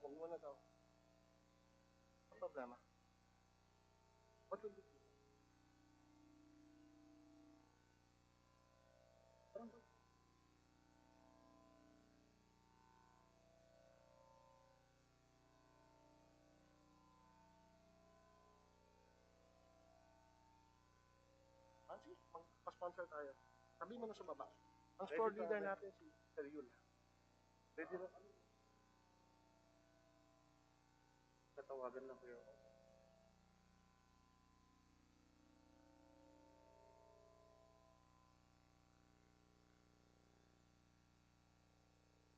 Huwag mo na daw. Ang problema? What will you do? Sige, mag-sponsor tayo. Sabi mo na sa baba. Ang store leader natin si Sir Yul. Ready na kami. Tatawagan na ko yung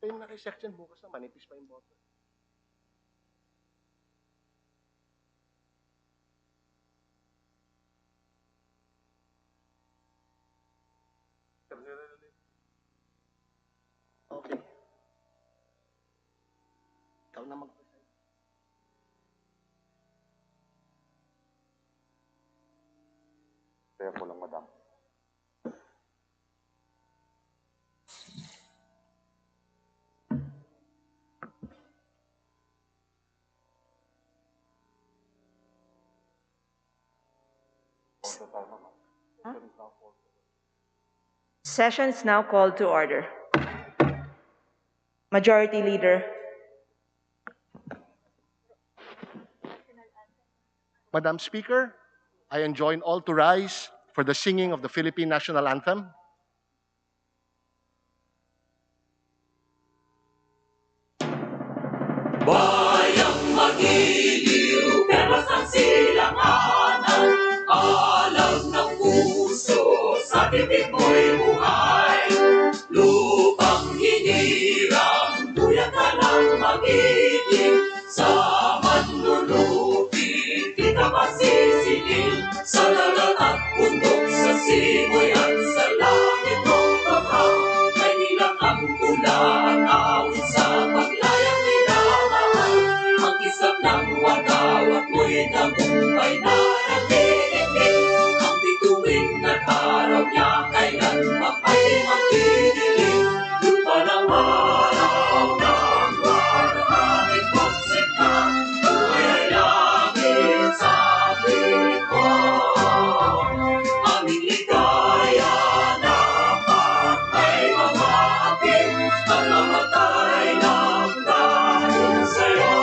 yung naki-section bukas na manipis pa yung bottle. Okay. Ikaw na mag-present. Kaya po lang, madam. Session is now called to order. Majority Leader. Madam Speaker, I enjoin all to rise for the singing of the Philippine National Anthem. Bayang magiliw, perlas ng silanganan, alam ng puso, sa titik mo'y buhay. Lupang hinirang, tuyang ka ng magiging, sa manlulupin, kita masisingin, sa dagat at bundok, sa simoy at sa langit mong baka, may nilang ang tula at awit sa paglayang minamahal. Ang kisap ng wataw at mo'y tagumpay na nagdidinig, ang bituin at araw niya kailan ay magdidilig. Lupa ng araw ng walang pagsikat, buhay ay langit sa likod. Aming ligaya dapat ay mamahatin, at mamatay ng dahil sa'yo.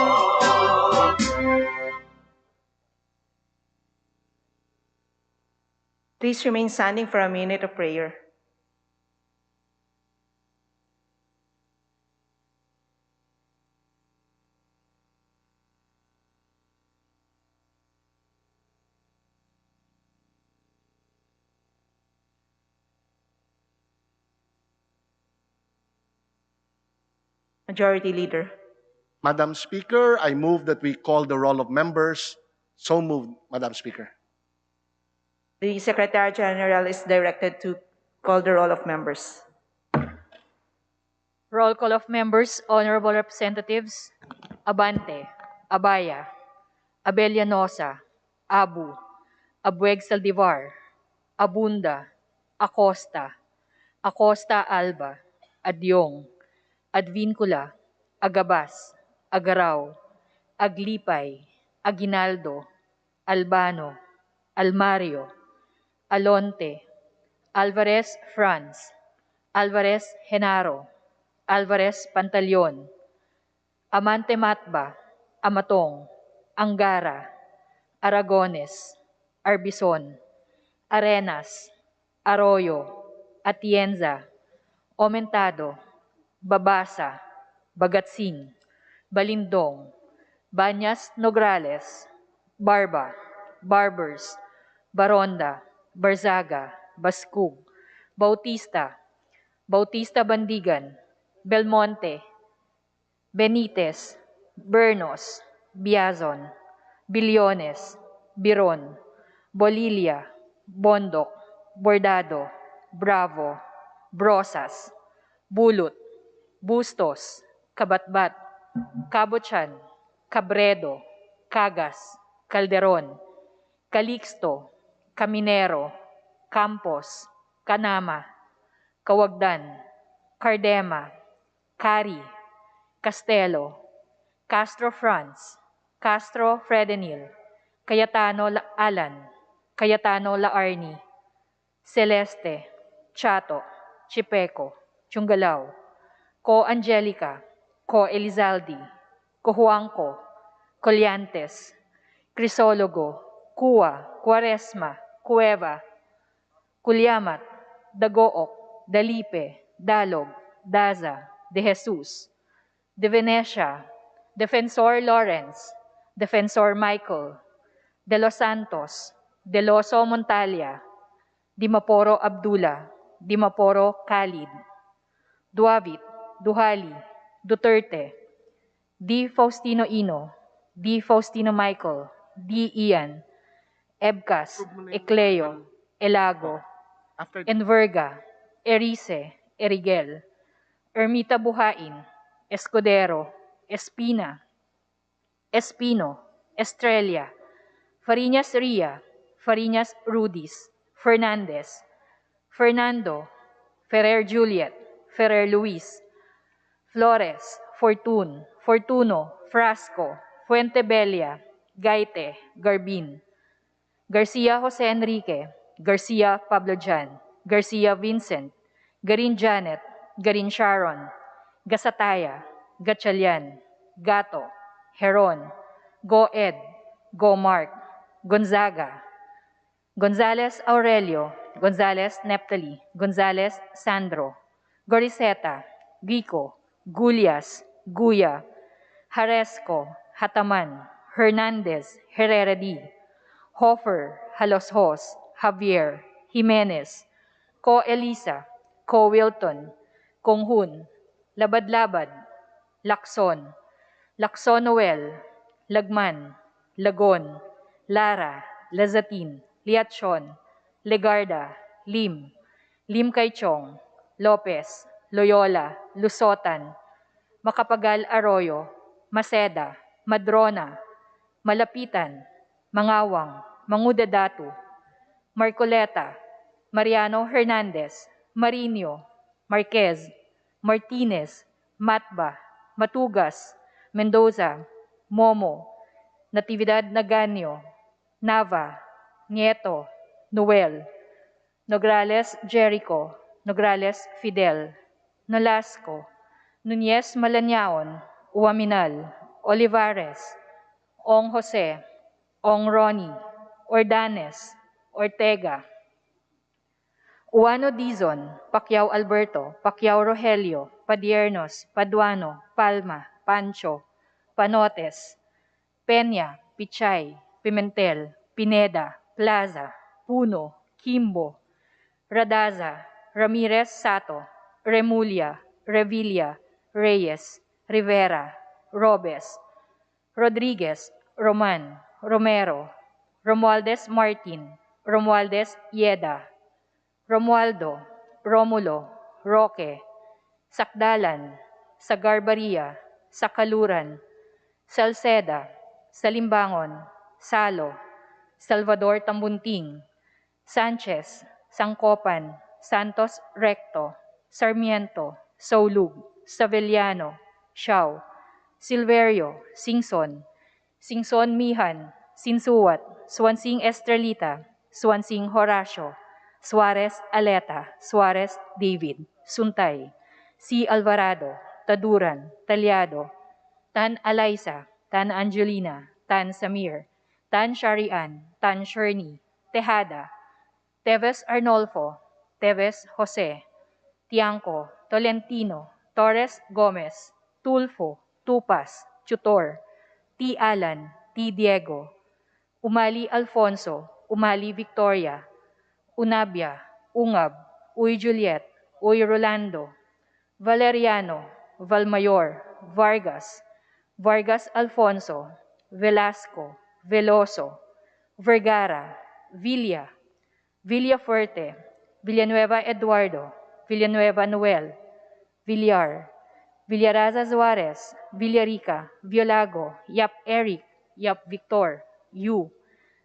Please remain standing for a minute of prayer. Majority Leader. Madam Speaker, I move that we call the roll of members. So moved, Madam Speaker. The Secretary General is directed to call the roll of members. Roll call of members, honorable representatives, Abante, Abaya, Abellanosa, Abu, Abueg Saldivar, Abunda, Acosta, Acosta Alba, Adyong, Advincula, Agabas, Agaraw, Aglipay, Aguinaldo, Albano, Almario, Alonte, Alvarez Franz, Alvarez Genaro, Alvarez Pantaleon, Amante Matba, Amatong, Angara, Aragones, Arbison, Arenas, Arroyo, Atienza, Omentado, Babasa, Bagatsing, Balindong, Banyas Nograles, Barba, Barbers, Baronda, Barzaga, Baskug, Bautista, Bautista Bandigan, Belmonte, Benitez, Bernos, Biazon, Bilyones, Biron, Bolilia, Bondok, Bordado, Bravo, Brosas, Bulot, Bustos, Kabatbat, Cabochan, Cabredo, Cagas, Calderon, Calixto, Caminero, Campos, Canama, Kawagdan, Cardema, Cari, Castelo, Castro Franz, Castro Fredenil, Cayetano Alan, Cayetano Laarni, Celeste, Chato, Chipeco, Chungalao, Co Angelica, Co Elizaldi, Co Juanco, Colliantes, Crisologo, Cua, Quaresma, Cueva, Culyamat, Dagook, Dalipe, Dalog, Daza, De Jesus, De Venecia, Defensor Lawrence, Defensor Michael, De Los Santos, De Loso Montalia, Dimaporo Abdullah, Dimaporo Khalid, Duavit, Duhali, Duterte, D. Faustino Ino, D. Faustino Michael, D. Ian, Ebcas, Ecleo, Elago, After Enverga, Erice, Erigel, Ermita Buhain, Escudero, Espina, Espino, Estrella, Fariñas Ria, Fariñas Rudis, Fernandez, Fernando, Ferrer Juliet, Ferrer Luis, Flores, Fortun, Fortuno, Frasco, Fuentebella, Gaite, Garbin, Garcia Jose Enrique, Garcia Pablo Jan, Garcia Vincent, Garin Janet, Garin Sharon, Gasataya, Gatchalian, Gato, Heron, Go Ed, Go Mark, Gonzaga, Gonzales Aurelio, Gonzales Neptali, Gonzales Sandro, Goriseta, Gico, Gulias, Guya, Haresco, Hataman, Hernandez, Herreredi, Hofer, Haloshos, Javier, Jimenez, Ko Elisa, Ko Wilton, Konghun, Labad-Labad, Lakson, Lakson Noel, Lagman, Lagon, Lara, Lazatin, Liatchon, Legarda, Lim, Lim Kaichong, Lopez, Loyola, Lusotan, Macapagal Arroyo, Maceda, Madrona, Malapitan, Mangawang, Mangudadatu, Marcoleta, Mariano Hernandez, Marinho, Marquez, Martinez, Matba, Matugas, Mendoza, Momo, Natividad Naganio, Nava, Nieto, Noel, Nograles Jericho, Nograles Fidel, Nolasco, Nunez Malanaon, Uaminal, Olivares, Ong Jose, Ong Ronnie, Ordanes, Ortega, Uano Dizon, Pacquiao Alberto, Pacquiao Rogelio, Padiernos, Paduano, Palma, Pancho, Panotes, Peña, Pichay, Pimentel, Pineda, Plaza, Puno, Kimbo, Radaza, Ramirez Sato, Remulla, Revilla, Reyes, Rivera, Robes, Rodriguez, Roman, Romero, Romualdez Martin, Romualdez Yeda, Romualdo, Romulo, Roque, Sakdalan, Sagarbaria, Sakaluran, Salceda, Salimbangon, Salo, Salvador Tambunting, Sanchez, Sangkopan, Santos Recto, Sarmiento, Saulug, Savellano, Siao, Silverio, Singson, Singson Mihan, Sinsuwat, Swansing Estrelita, Swansing Horacio, Suarez Aleta, Suarez David, Suntay, C. Alvarado, Taduran, Talyado, Tan Alaisa, Tan Angelina, Tan Samir, Tan Sharian, Tan Sherny, Tejada, Teves Arnolfo, Teves Jose, Tiangco, Tolentino, Torres Gomez, Tulfo, Tupas, Tutor, T. Alan, T. Diego, Umali Alfonso, Umali Victoria, Unabia, Ungab, Uy Juliet, Uy Rolando, Valeriano, Valmayor, Vargas, Vargas Alfonso, Velasco, Veloso, Vergara, Villa, Villafuerte, Villanueva Eduardo, Villanueva Noel, Villar, Villaraza Suarez, Villarica, Violago, Yap Eric, Yap Victor, Yu,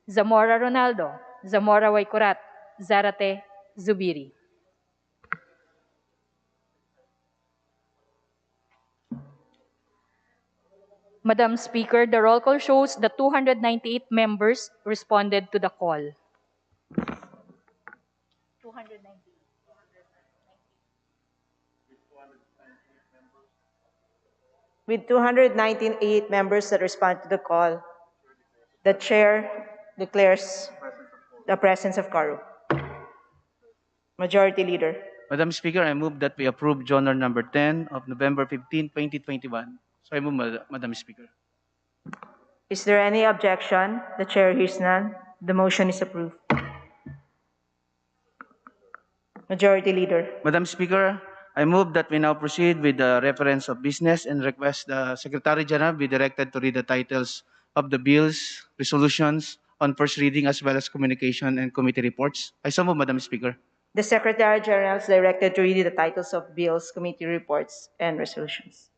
Zamora Ronaldo, Zamora Waikurat, Zarate Zubiri. Madam Speaker, the roll call shows that 298 members responded to the call. With 298 members that respond to the call, the chair declares the presence of quorum. Majority Leader. Madam Speaker, I move that we approve Journal number 10 of November 15, 2021. So I move, Madam Speaker. Is there any objection? The chair hears none. The motion is approved. Majority Leader. Madam Speaker, I move that we now proceed with the reference of business and request the Secretary General be directed to read the titles of the bills, resolutions on first reading as well as communication and committee reports. I so move, Madam Speaker. The Secretary General is directed to read the titles of bills, committee reports, and resolutions.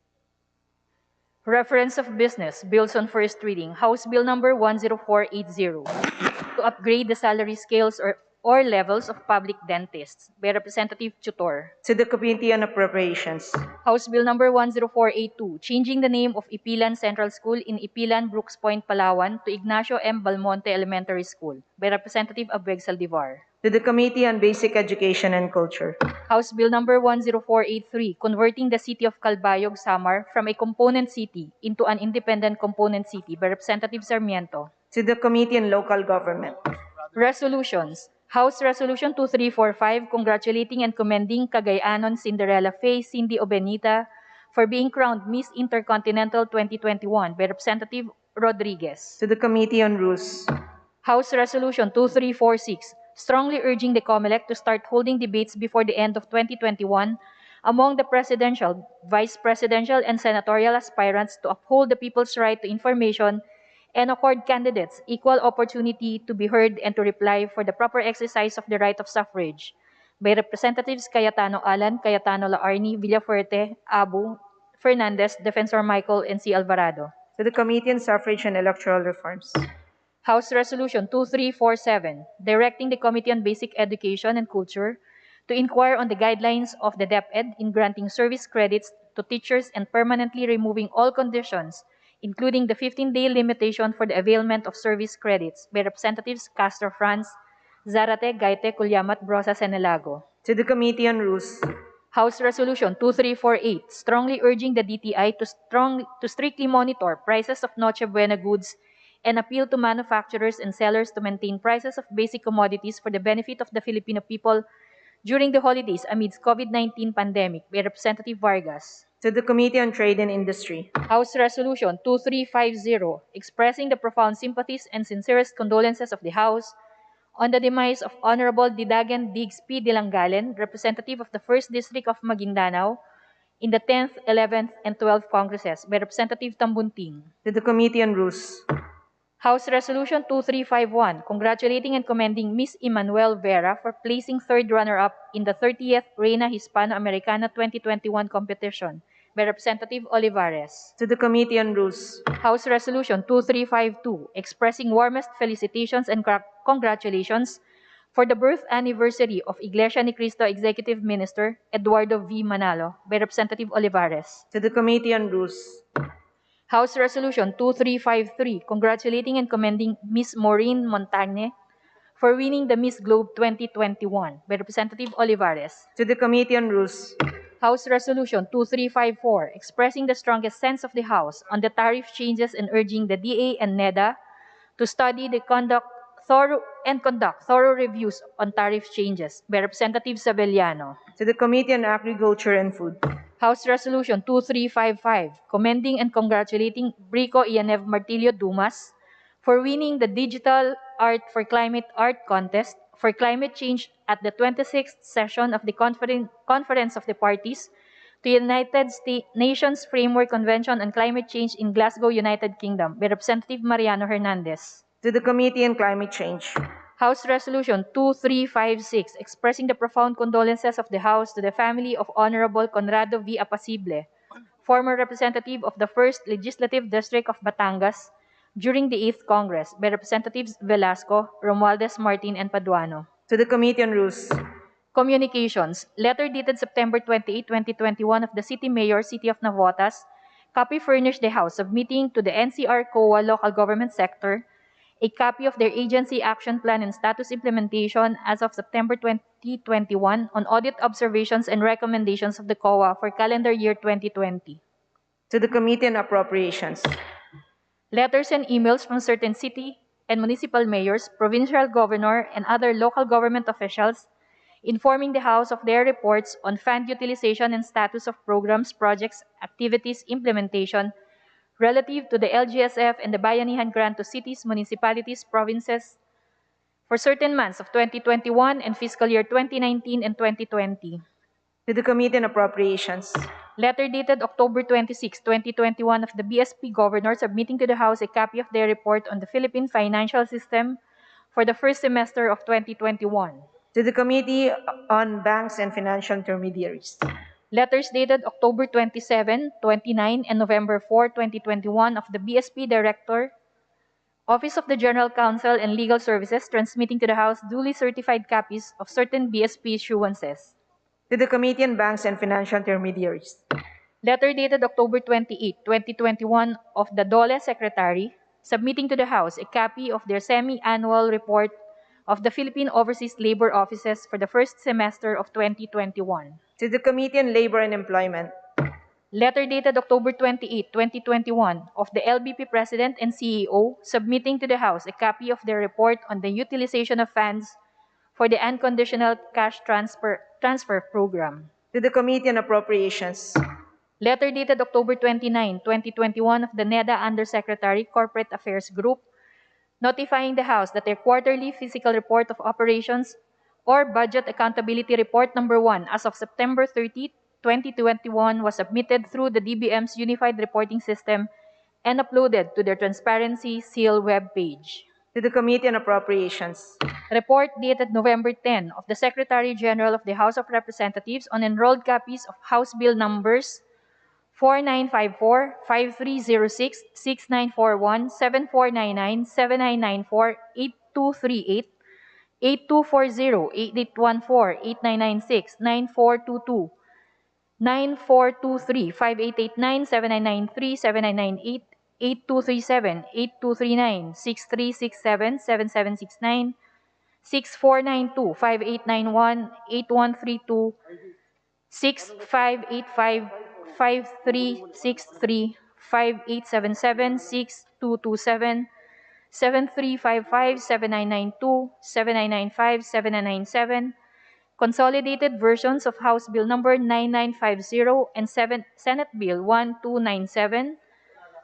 Reference of business, bills on first reading. House Bill number 10480 to upgrade the salary scales or levels of public dentists by Representative Tutor. To the Committee on Appropriations. House Bill number 10482, changing the name of Ipilan Central School in Ipilan, Brooks Point, Palawan to Ignacio M. Balmonte Elementary School by Representative Abueg Saldivar. To the Committee on Basic Education and Culture. House Bill number 10483, converting the city of Calbayog, Samar from a component city into an independent component city by Representative Sarmiento. To the Committee on Local Government. Resolutions. House Resolution 2345, congratulating and commending Cagayanon Cinderella Faye Cindy Obenita for being crowned Miss Intercontinental 2021 by Representative Rodriguez. To the Committee on Rules. House Resolution 2346, strongly urging the COMELEC to start holding debates before the end of 2021 among the presidential, vice presidential, and senatorial aspirants to uphold the people's right to information and accord candidates equal opportunity to be heard and to reply for the proper exercise of the right of suffrage by Representatives Cayetano Alan, Cayetano Laarni, Villafuerte, Abu, Fernandez, Defensor Michael, and C. Alvarado. To the Committee on Suffrage and Electoral Reforms. House Resolution 2347, directing the Committee on Basic Education and Culture to inquire on the guidelines of the DepEd in granting service credits to teachers and permanently removing all conditions, including the 15-day limitation for the availment of service credits by Representatives Castro Franz, Zarate, Gaite, Cullamat, Brosas, and Elago. To the Committee on Rules. House Resolution 2348, strongly urging the DTI to strictly monitor prices of Noche Buena goods and appeal to manufacturers and sellers to maintain prices of basic commodities for the benefit of the Filipino people during the holidays amidst COVID-19 pandemic by Representative Vargas. To the Committee on Trade and Industry. House Resolution 2350, expressing the profound sympathies and sincerest condolences of the House on the demise of Honorable Didagan Diggs P. Dilangalen, representative of the 1st District of Maguindanao, in the 10th, 11th, and 12th Congresses by Representative Tambunting. To the Committee on Rules. House Resolution 2351, congratulating and commending Ms. Emmanuel Vera for placing 3rd runner-up in the 30th Reina Hispano-Americana 2021 competition by Representative Olivares. To the Committee on Rules. House Resolution 2352, expressing warmest felicitations and congratulations for the birth anniversary of Iglesia ni Cristo Executive Minister Eduardo V. Manalo by Representative Olivares. To the Committee on Rules. House Resolution 2353, congratulating and commending Ms. Maureen Montagne for winning the Miss Globe 2021 by Representative Olivares. To the Committee on Rules. House Resolution 2354, expressing the strongest sense of the House on the tariff changes and urging the DA and NEDA to study the conduct thorough reviews on tariff changes by Representative Sabelliano. To the Committee on Agriculture and Food. House Resolution 2355, commending and congratulating Brico Ianev Martillo Dumas for winning the Digital Art for Climate Art Contest for climate change at the 26th session of the Conference of the Parties to United Nations Framework Convention on Climate Change in Glasgow, United Kingdom by Representative Mariano Hernandez. To the Committee on Climate Change. House Resolution 2356, expressing the profound condolences of the House to the family of Honorable Conrado V. Apacible, former representative of the 1st Legislative District of Batangas, during the 8th Congress by Representatives Velasco, Romualdez Martin, and Paduano. To the Committee on Rules. Communications. Letter dated September 28, 2021 of the City Mayor, City of Navotas, copy furnished the House, submitting to the NCR COA local government sector a copy of their agency action plan and status implementation as of September 2021 on audit observations and recommendations of the COA for calendar year 2020. To the Committee on Appropriations. Letters and emails from certain city and municipal mayors, provincial governor, and other local government officials informing the House of their reports on fund utilization and status of programs, projects, activities, implementation relative to the LGSF and the Bayanihan Grant to cities, municipalities, provinces for certain months of 2021 and fiscal year 2019 and 2020. To the Committee on Appropriations. Letter dated October 26, 2021 of the BSP Governor submitting to the House a copy of their report on the Philippine financial system for the first semester of 2021. To the Committee on Banks and Financial Intermediaries. Letters dated October 27, 29, and November 4, 2021 of the BSP Director, Office of the General Counsel and Legal Services transmitting to the House duly certified copies of certain BSP issuances. To the Committee on Banks and Financial Intermediaries. Letter dated October 28, 2021 of the DOLE Secretary submitting to the House a copy of their semi-annual report of the Philippine Overseas Labor Offices for the first semester of 2021. To the Committee on Labor and Employment. Letter dated October 28, 2021 of the LBP President and CEO submitting to the House a copy of their report on the utilization of funds for the unconditional cash transfer program. To the Committee on Appropriations. Letter dated October 29, 2021 of the NEDA Undersecretary Corporate Affairs Group notifying the House that their quarterly physical report of operations or Budget Accountability Report number 1 as of September 30, 2021 was submitted through the DBM's Unified Reporting System and uploaded to their Transparency Seal webpage. To the Committee on Appropriations. Report dated November 10 of the Secretary General of the House of Representatives on enrolled copies of House Bill numbers 4954, 5306, 6941, 7499, 7994, 8238, 8240, 8814, 8996, 9422, 9423, 5889, 7993, 7998, 8237, 8239, 6367, 7769, 6492, 5891, 8132, 6585, 5363, 5877, 6227, 7355, 7992, 7995, 7997, consolidated versions of House Bill number 9950 and Senate Bill 1297,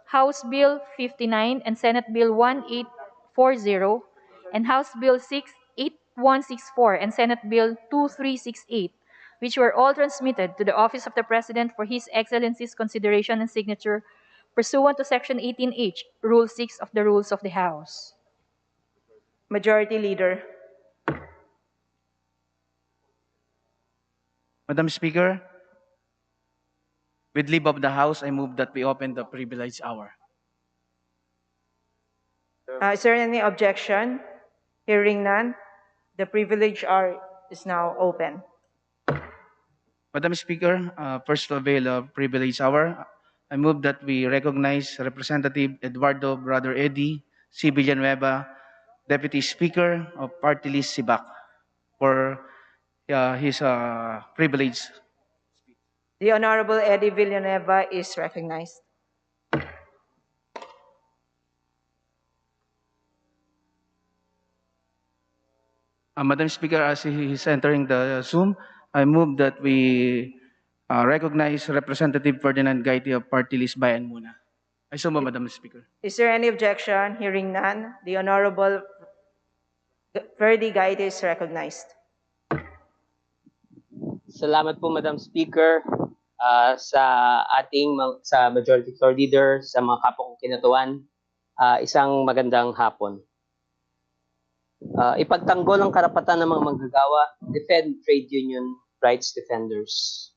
House Bill 59 and Senate Bill 1840, and House Bill 8164 and Senate Bill 2368, which were all transmitted to the Office of the President for His Excellency's consideration and signature pursuant to Section 18H, Rule 6 of the Rules of the House. Majority Leader. Madam Speaker, with leave of the House, I move that we open the privilege hour. Is there any objection? Hearing none, the privilege hour is now open. Madam Speaker, first to avail of privilege hour, I move that we recognize Representative Eduardo Brother Eddie C. Villanueva, Deputy Speaker of Party List Sibak, for his privilege. The Honorable Eddie Villanueva is recognized. Madam Speaker, as he is entering the Zoom, I move that we recognize Representative Ferdinand Gaiti of Party List Bayan Muna. I so move, Madam Speaker. Is there any objection? Hearing none, the Honorable Ferdy Gaiti is recognized. Salamat po, Madam Speaker, sa sa Majority Floor Leader, sa mga kapwa kong kinatuan. Isang magandang hapon. Ipagtanggol ang karapatan ng mga manggagawa, defend trade union rights defenders.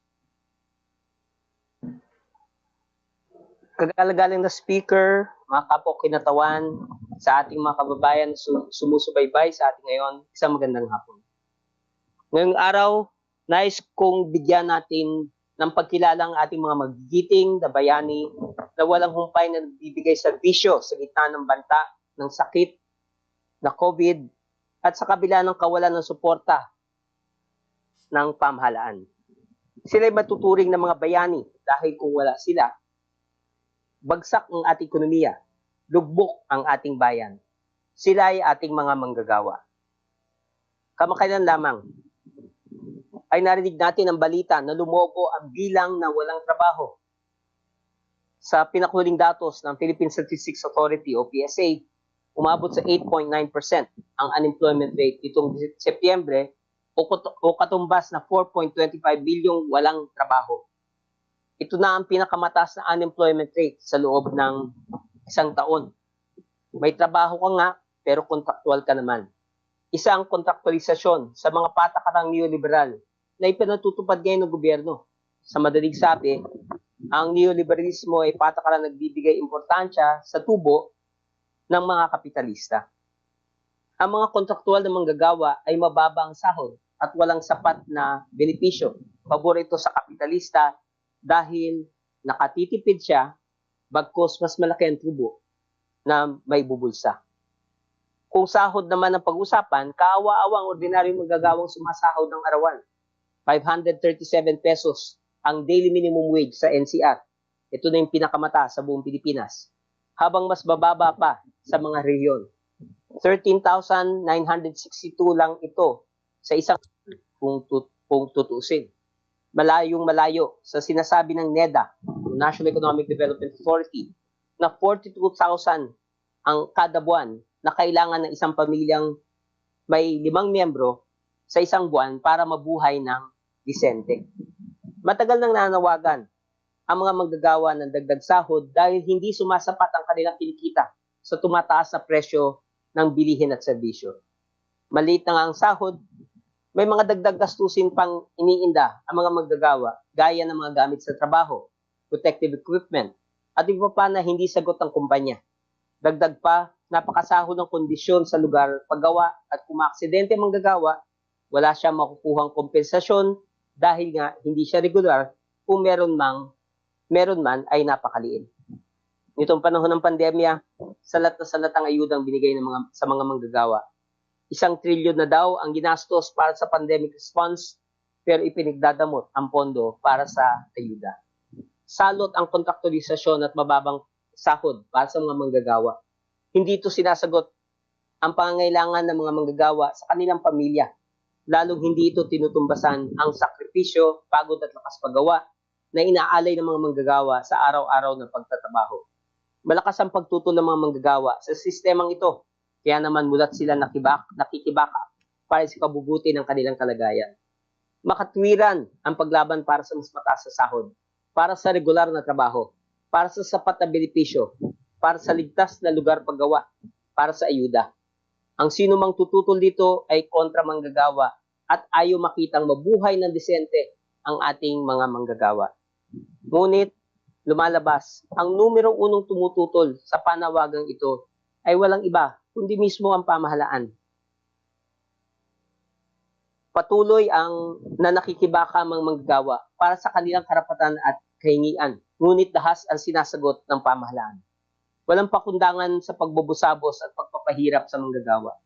Kagalagaling na Speaker, mga kapwa kong kinatawan, sa ating mga kababayan sumusubaybay sa ating ngayon, isang magandang hapon. Ngayong araw, nais kong bigyan natin ng pagkilala ang ating mga magigiting na bayani na walang humpay na nagbibigay serbisyo sa gitna ng banta, ng sakit, na COVID, at sa kabila ng kawalan ng suporta ng pamahalaan. Sila'y matuturing ng mga bayani dahil kung wala sila, bagsak ang ating ekonomiya, lugbok ang ating bayan. Sila ay ating mga manggagawa. Kamakailan lamang ay narinig natin ang balita na lumobo ang bilang ng walang trabaho. Sa pinakuling datos ng Philippine Statistics Authority o PSA, umabot sa 8.9% ang unemployment rate itong Setyembre o katumbas na 4.25 bilyong walang trabaho. Ito na ang pinakamataas na unemployment rate sa loob ng isang taon. May trabaho ka nga, pero kontraktual ka naman. Isa ang kontraktualisasyon sa mga patakarang neoliberal na ipinatutupad ngayon ng gobyerno. Sa madaling sabi, ang neoliberalismo ay patakarang nagbibigay importansya sa tubo ng mga kapitalista. Ang mga kontraktual na manggagawa ay mababa ang sahod at walang sapat na benepisyo. Pabor ito sa kapitalista dahil nakatitipid siya bagkus mas malaki ang tubo na may bubulsa. Kung sahod naman ang pag-usapan, kaawa-awa ang ordinaryong manggagawang sumasahod ng arawan. 537 pesos ang daily minimum wage sa NCR. Ito na yung pinakamataas sa buong Pilipinas. Habang mas bababa pa sa mga rehiyon. 13,962 lang ito sa isang kung tutusin. Malayong-malayo sa sinasabi ng NEDA, National Economic Development Authority, na 42,000 ang kada buwan na kailangan ng isang pamilyang may 5 miyembro sa isang buwan para mabuhay ng disente. Matagal nang nanawagan ang mga manggagawa ng dagdag sahod dahil hindi sumasapat ang kanilang kinikita sa tumataas na presyo ng bilihin at serbisyo. Maliit na nga ang sahod, may mga dagdag gastusin pang iniinda ang mga manggagawa gaya ng mga gamit sa trabaho, protective equipment, at iba pa na hindi sagot ng kumpanya. Dagdag pa, napakasahod ng kondisyon sa lugar paggawa at kung maaksidente manggagawa, wala siyang makukuhang kompensasyon dahil nga hindi siya regular kung meron man ay napakaliit. Nitong panahon ng pandemya, salat na salat ang ayudang binigay sa mga manggagawa. 1 trilyon na daw ang ginastos para sa pandemic response pero ipinagdadamot ang pondo para sa ayuda. Salot ang kontraktualisasyon at mababang sahod para sa mga manggagawa. Hindi ito sinasagot ang pangangailangan ng mga manggagawa sa kanilang pamilya. Lalong hindi ito tinutumbasan ang sakripisyo, pagod at lakas paggawa na inaalay ng mga manggagawa sa araw-araw na pagtatrabaho. Malakas ang pagtutol ng mga manggagawa sa sistemang ito, kaya naman mulat sila nakikibaka para sa kabubuti ng kanilang kalagayan. Makatwiran ang paglaban para sa mas mataas na sahod, para sa regular na trabaho, para sa sapat na benepisyo, para sa ligtas na lugar paggawa, para sa ayuda. Ang sino mang tututol dito ay kontra manggagawa at ayaw makitang mabuhay ng disente ang ating mga manggagawa. Ngunit, lumalabas, ang numero unong tumututol sa panawagang ito ay walang iba, kundi mismo ang pamahalaan. Patuloy ang nakikibaka ang manggagawa para sa kanilang karapatan at kahingian, ngunit dahas ang sinasagot ng pamahalaan. Walang pakundangan sa pagbubusabos at pagpapahirap sa manggagawa.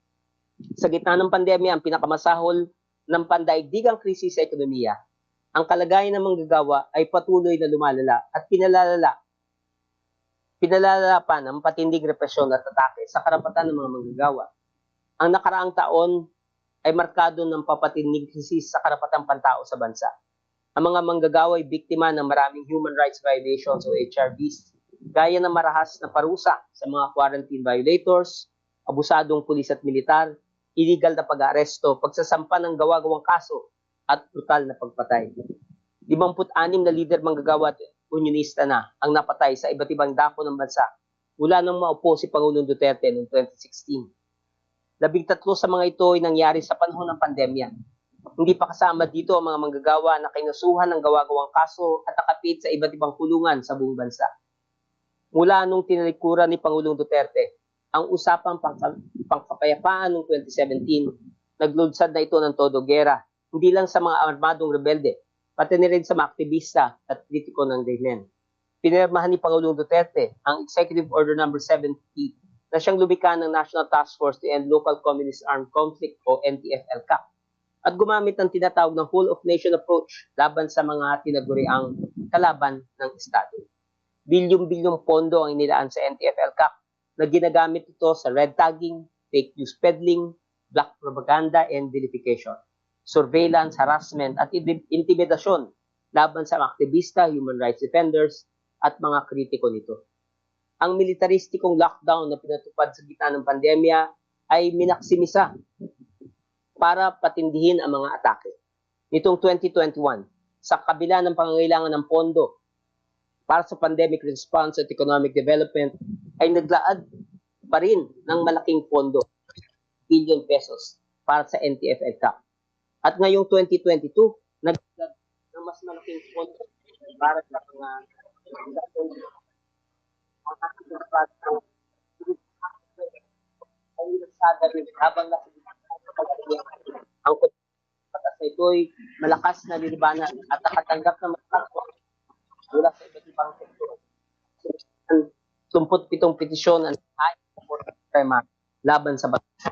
Sa gitna ng pandemya, ang pinakamasahol ng pandaigdigang krisis sa ekonomiya, ang kalagayan ng manggagawa ay patuloy na lumalala at pinalalala pa ng patinding represyon at atake sa karapatan ng mga manggagawa. Ang nakaraang taon ay markado ng papatinding krisis sa karapatang pantao sa bansa. Ang mga manggagawa ay biktima ng maraming human rights violations o HRVs, gaya ng marahas na parusa sa mga quarantine violators, abusadong pulis at militar, illegal na pag-aaresto, pagsasampa ng gawa-gawang kaso, at brutal na pagpatay. 56 na lider manggagawa at unionista na ang napatay sa iba't ibang dako ng bansa mula nang maupo si Pangulong Duterte noong 2016. 13 sa mga ito ay nangyari sa panahon ng pandemya. Hindi pa kasama dito ang mga manggagawa na kinasuhan ng gawa-gawang kaso at nakapit sa iba't ibang kulungan sa buong bansa. Mula nung tinalikuran ni Pangulong Duterte ang usapang pangkapayapaan noong 2017, naglunsad na ito ng todo gera, hindi lang sa mga armadong rebelde, pati na rin sa mga aktivista at kritiko ng régimen. Pinirmahan ni Pangulong Duterte ang Executive Order No. 70 na siyang lumikha ng National Task Force to End Local Communist Armed Conflict o NTF-ELCAC at gumamit ng tinatawag ng whole of nation approach laban sa mga tinaguriang kalaban ng Estado. Bilyong-bilyong pondo ang inilaan sa NTF-ELCAC na ginagamit ito sa red tagging, fake news peddling, black propaganda and vilification, surveillance, harassment at intimidasyon laban sa mga aktivista, human rights defenders at mga kritiko nito. Ang militaristikong lockdown na pinatupad sa gitna ng pandemya ay minaksimisa para patindihin ang mga atake. Nitong 2021, sa kabila ng pangangailangan ng pondo para sa pandemic response at economic development, ay naglaad pa rin ng malaking pondo, billion pesos, para sa NTF-ELCAC. At ngayong 2022, naglaad ng mas malaking pondo para sa mga ay nagsada rin habang ang patas na ito'y malakas na lilibanan at nakatanggap ng malakas mula sa iba't ibang sektor. 37 petisyon ang tema laban sa bansa.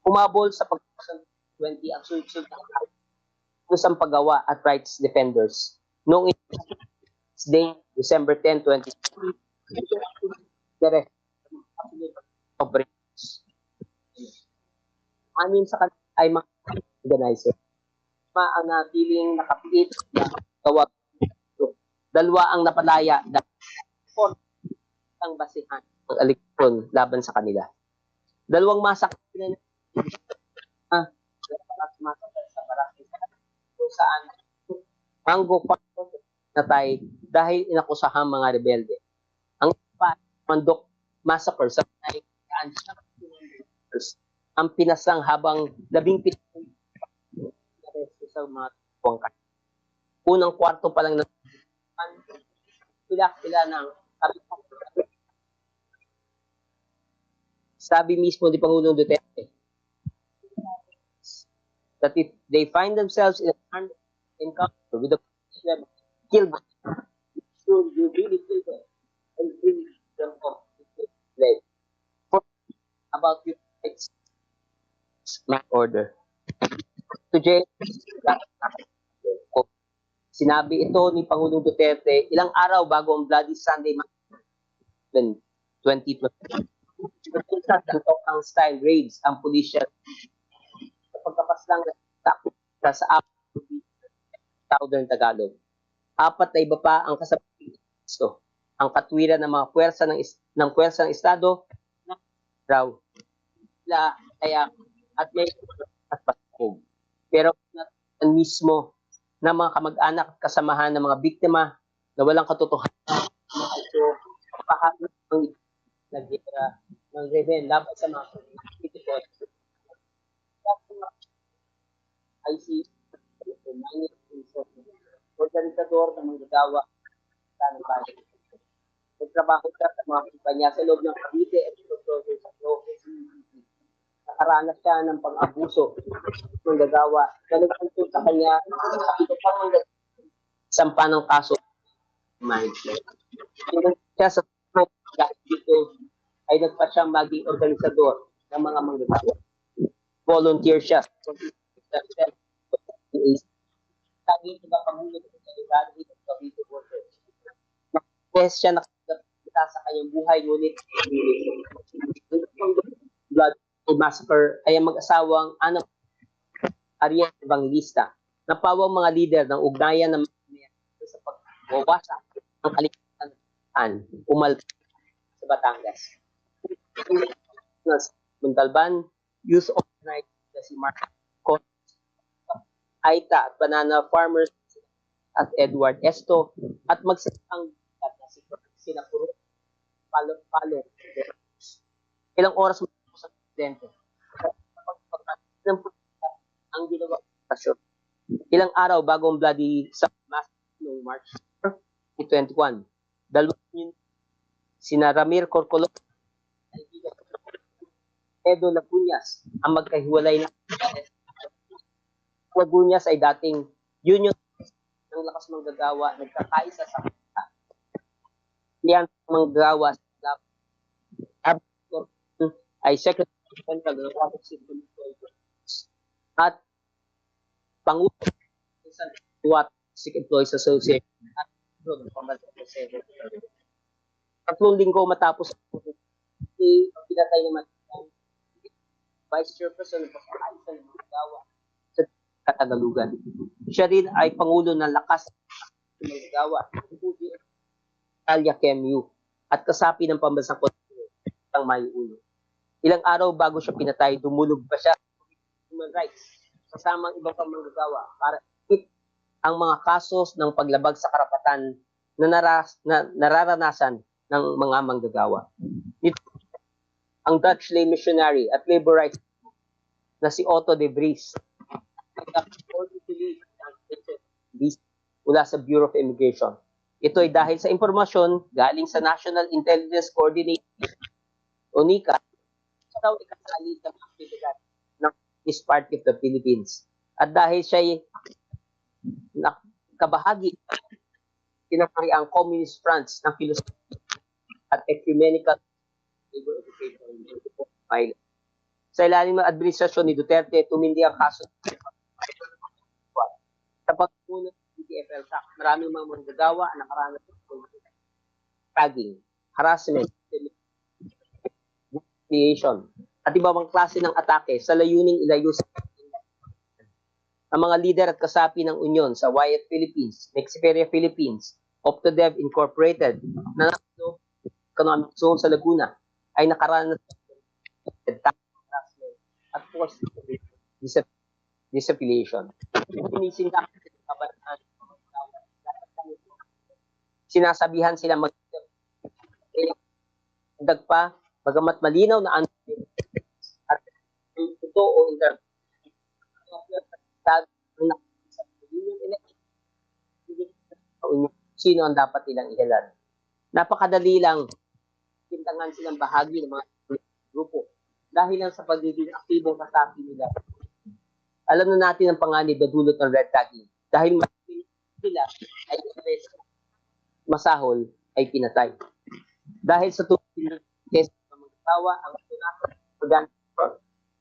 Umabol sa pag-2020 ang sunod-sunod ng paggawa at rights defenders. Noong day, December 10, 2020, anim sa kanila ay mga organizer. Ang natiling nakapiit na gawa. Dalawa ang napalaya dahil ang basihan ng eleksyon laban sa kanila. Dalawang masak sa barangay kung saan Mango natay dahil inakusahang mga rebelde. Ang Mandok Massacre sa ang pinasang habang 17 sa mga tuwangkan. Unang kwarto pa lang pila ng sabi mismo ni Pangulong Duterte that if they find themselves in an armed encounter with the kill them, so you really kill them and bring them off about your rights order to jail. Sinabi ito ni Pangulong Duterte ilang araw bago ang Bloody Sunday 2020. Ang style raids ang pulisya pagkapas lang sa Southern Tagalog. Apat na iba pa ang kasapi ang katwiran ng mga puwersa ng Estado na raw kaya at may at pasahog. Pero mismo na mga kamag-anak at kasamahan ng mga biktima na walang katotohanan pahapon ng nagira ng rebel laban sa mga kritiko ay si organisador ng manggagawa sa bayan. Nagtrabaho siya sa mga kumpanya sa loob ng Cavite at sa nakaranas siya ng pang-abuso ng manggagawa na nagpunto sa kanya sampa ng kaso siya sa dito ay nagpa siyang maging organisador ng mga manggagawa. Volunteer siya. Lagi siya pangulo ng solidarity ng Cavite workers. Nakapes siya nakakita sa kanyang buhay, ngunit Blood Massacre ay ang mag-asawang anak Ariel Evangelista na pawang mga lider ng ugnayan ng sa pagwawasak ng kaligtasan umalpa sa Batangas. Montalban, Youth Organized na si Mark Aita at Banana Farmers at Edward Esto at magsasang na si Sinapuro Palo. Ilang oras mo sa presidente. Ang ginawa operasyon. Ilang araw bago ang Bloody Massacre noong March 2021. Dalawang yun, sina Ramir Corcolo Edo Lagunyas ang magkahiwalay na Lagunyas ay dating Union manggagawa nagkakaisa sa Liang manggagawa sa ay Secretary General ng Office of at Pangulo ng Public Employees Association at ng Pambansa Secretary. 3 linggo matapos pinatay naman ang Vice Chairperson ng pagkakaisa ng manggagawa sa Katagalugan. Siya rin ay Pangulo ng Lakas ng Manggagawa, Italia KMU, at kasapi ng Pambansang Konstitusyon ng Mayo 1. Ilang araw bago siya pinatay, dumulog pa siya human rights kasamang ibang manggagawa para ang mga kasos ng paglabag sa karapatan na nararanasan ng mga manggagawa. Ito, ang Dutch lay missionary at labor rights na si Otto de Vries mula sa Bureau of Immigration. Ito ay dahil sa impormasyon galing sa National Intelligence Coordinator o NICA sa daw ikasali sa mga aktibidad ng East Party of the Philippines. At dahil siya ay kabahagi kinakariang Communist France ng philosophy at ecumenical labor education sa ilalim ng administrasyon ni Duterte, tumindi ang kaso sa pagpuno ng DTFL Tax. Maraming mga manggagawa na nakaranas ng tagging, harassment, humiliation, at iba mga klase ng atake sa layuning ilayo sa ang mga lider at kasapi ng Union sa Wyatt Philippines, Mexiperia Philippines, Optodev Incorporated, na nasa economic zone sa Laguna, ay nakaranas ng harassment at forced disaffiliation. Sinasabihan sila magdag pa, bagamat malinaw na at ito o sino ang dapat nilang ihilan. Napakadali lang pintangan silang bahagi ng mga grupo dahil lang sa pagiging aktibong kasapi nila. Alam na natin ang panganib na dulot ng red tagging dahil sila ay masahol ay pinatay. Dahil sa tuloy ng test ng mga tawa, ang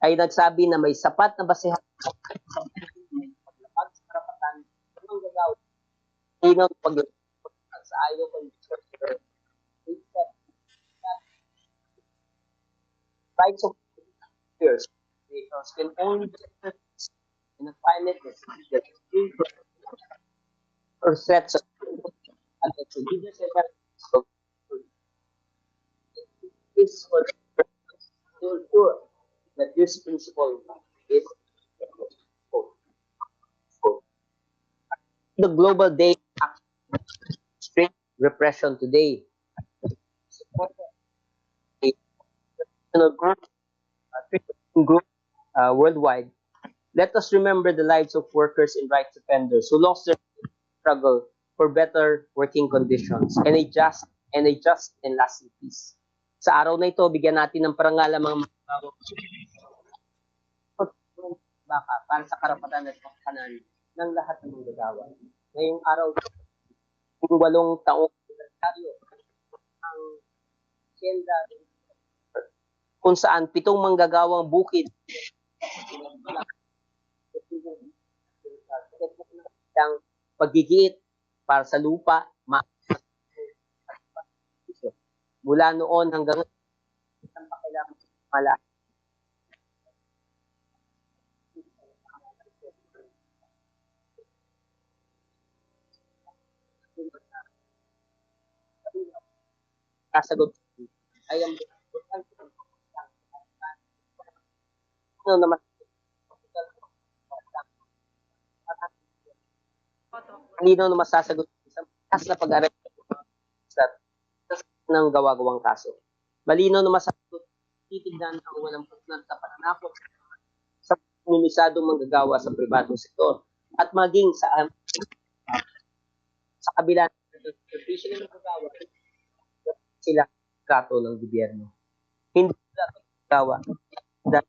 ay nagsabi na may sapat na basehan sa paglabag sa karapatan ng mga gagawin. Inaw paglabag sa ayaw ng rights of peers can only be in a finite that or threats of against the leaders of is for sure that this principle is the global day strict repression today. Group worldwide. Let us remember the lives of workers and rights offenders who lost their struggle for better working conditions and a just and lasting peace. Sa araw na ito, bigyan natin ng parangal ang mga baka para sa karapatan at kapakanan ng lahat ng manggagawa. Ngayong araw, kung 8 taong ang agenda kung saan 7 manggagawang bukid ang paggigiit para sa lupa mula noon hanggang ang pakailangan mala kasagot ay ang Lino na masasagot sa taas na pag-aaral ng gawa-gawang kaso. Malinaw na masasagot titignan ang walang putlan sa pananakot sa komunisadong manggagawa sa pribadong sektor at maging sa kabila ng interpretation ng manggagawa sila kato ng gobyerno. Hindi sila manggagawa dahil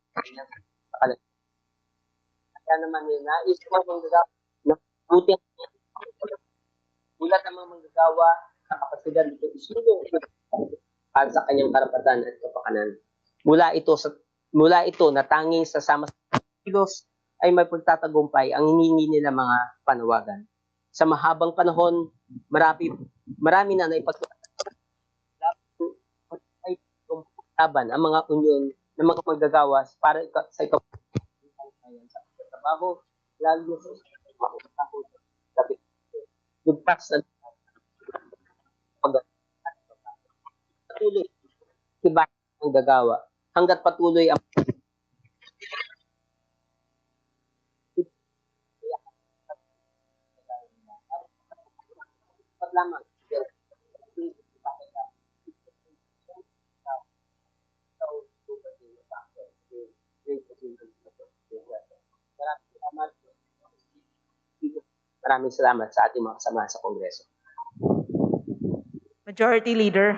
kaya naman nila nais ko manggagawa na buti Mulat ang mga manggagawa sa kapasidad nito isulong para sa kanyang karapatan at kapakanan. Mula ito na tanging sa sama kilos ay may pagtatagumpay ang hinihingi nila mga panawagan. Sa mahabang panahon, marami na ay laban ang mga union ng mga manggagawa para sa trabaho, lalo sa lugtas na patuloy iba ang gagawa hanggat patuloy ang lamang maraming salamat sa ating mga kasama sa Kongreso. Majority Leader.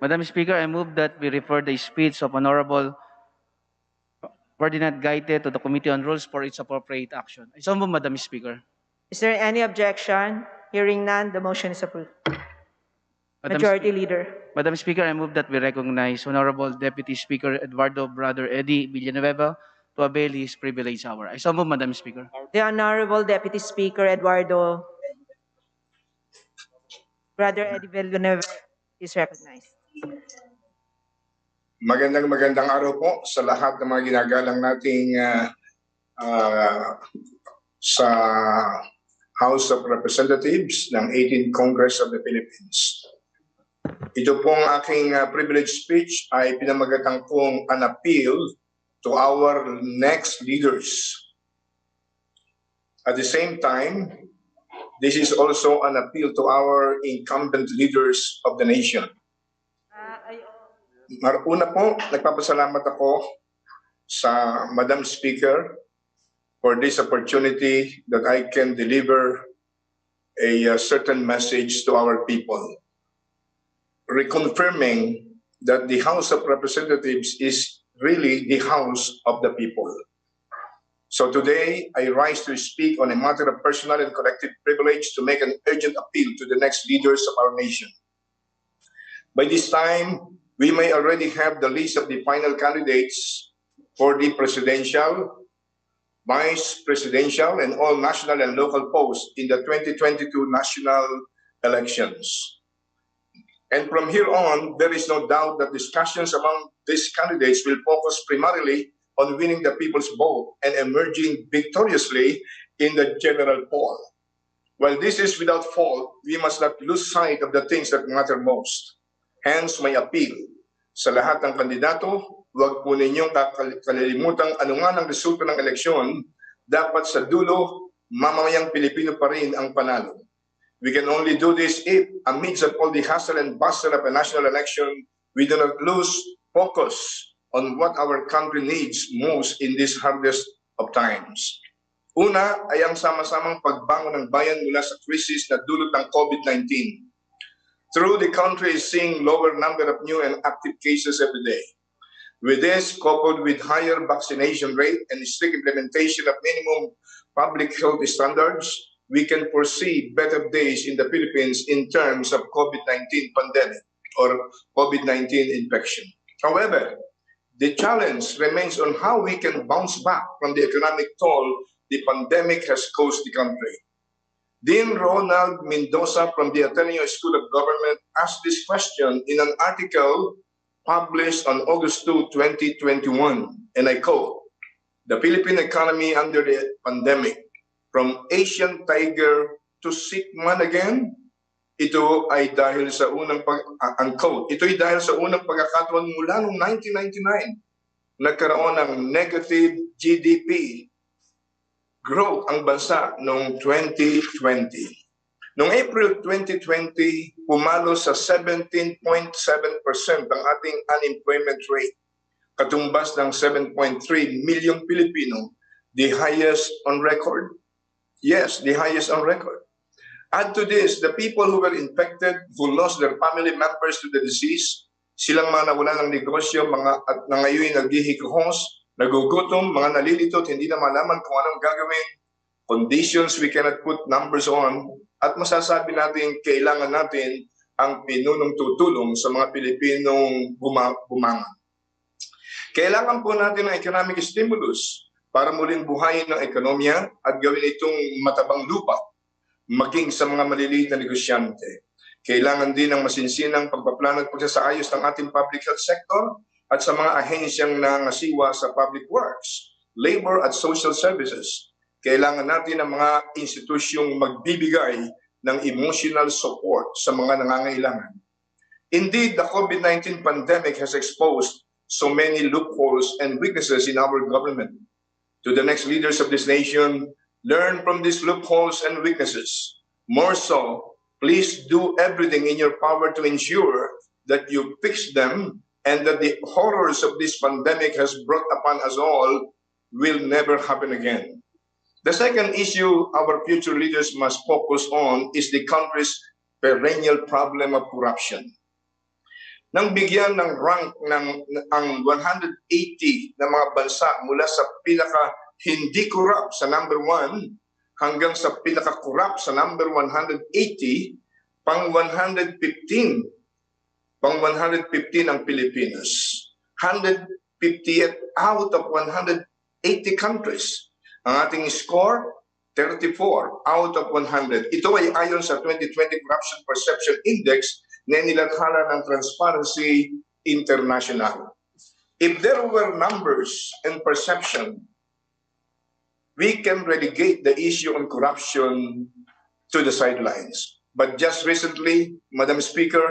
Madam Speaker, I move that we refer the speech of Honorable Ferdinand Gaite to the Committee on Rules for its appropriate action. I so move, Madam Speaker. Is there any objection? Hearing none, the motion is approved. Madam Majority Leader. Madam Speaker, I move that we recognize Honorable Deputy Speaker Eduardo Brother Eddie Villanueva to avail his privilege hour. I so move, Madam Speaker. The Honorable Deputy Speaker Eduardo Brother Eddie Villanueva is recognized. Magandang araw po sa lahat ng mga ginagalang nating sa House of Representatives ng 18th Congress of the Philippines. Ito pong aking privilege speech ay pinamagatang pong an appeal to our next leaders. At the same time, this is also an appeal to our incumbent leaders of the nation. Una po, nagpapasalamat ako sa Madam Speaker for this opportunity that I can deliver a certain message to our people, reconfirming that the House of Representatives is really the House of the people. So today, I rise to speak on a matter of personal and collective privilege to make an urgent appeal to the next leaders of our nation. By this time, we may already have the list of the final candidates for the presidential, vice presidential, and all national and local posts in the 2022 national elections. And from here on, there is no doubt that discussions among these candidates will focus primarily on winning the people's vote and emerging victoriously in the general poll. While this is without fault, we must not lose sight of the things that matter most. Hence, my appeal sa lahat ng kandidato, huwag po ninyong kalilimutang anuman ang resulta ng eleksyon, dapat sa dulo, mamamayang Pilipino pa rin ang panalo. We can only do this if, amidst of all the hustle and bustle of a national election, we do not lose focus on what our country needs most in this hardest of times. Una ay ang sama-samang pagbangon ng bayan mula sa krisis na dulot ng COVID-19. Through the country is seeing lower number of new and active cases every day. With this, coupled with higher vaccination rate and strict implementation of minimum public health standards, we can foresee better days in the Philippines in terms of COVID-19 pandemic or COVID-19 infection. However, the challenge remains on how we can bounce back from the economic toll the pandemic has caused the country. Dean Ronald Mendoza from the Ateneo School of Government asked this question in an article published on August 2, 2021, and I quote, "The Philippine economy under the pandemic, from Asian tiger to sick man again, ito ay dahil sa unang unquote, ito ay dahil sa unang pagkakataon mula noong 1999, nagkaroon ng negative GDP growth ang bansa noong 2020. Noong April 2020, pumalo sa 17.7% ang ating unemployment rate, katumbas ng 7.3 milyong Pilipino, the highest on record. Yes, the highest on record. Add to this, the people who were infected, who lost their family members to the disease, silang mga nawalan ng negosyo, at na ngayon naghihikahos, nagugutom, mga nalilitot, hindi na malaman kung anong gagawin, conditions we cannot put numbers on, at masasabi natin kailangan natin ang pinunong tutulong sa mga Pilipinong bumangon. Kailangan po natin ng economic stimulus para muling buhayin ng ekonomiya at gawin itong matabang lupa, maging sa mga maliliit na negosyante. Kailangan din ng masinsinang pagpaplano at pagsasaayos ng ating public health sector at sa mga ahensyang nangasiwa sa public works, labor at social services. Kailangan natin ng mga institusyong magbibigay ng emotional support sa mga nangangailangan. Indeed, the COVID-19 pandemic has exposed so many loopholes and weaknesses in our government. To the next leaders of this nation, learn from these loopholes and weaknesses. More so, please do everything in your power to ensure that you fix them and that the horrors of this pandemic has brought upon us all will never happen again. The second issue our future leaders must focus on is the country's perennial problem of corruption. Nang bigyan ng rank ang 180 na mga bansa mula sa pinaka hindi corrupt sa number 1 hanggang sa pinaka corrupt sa number 180, pang 115 ang Pilipinas. 158 out of 180 countries. Ang ating score, 34 out of 100. Ito ay ayon sa 2020 Corruption Perception Index na nilathala ng Transparency International. If there were numbers and perception, we can relegate the issue on corruption to the sidelines. But just recently, Madam Speaker,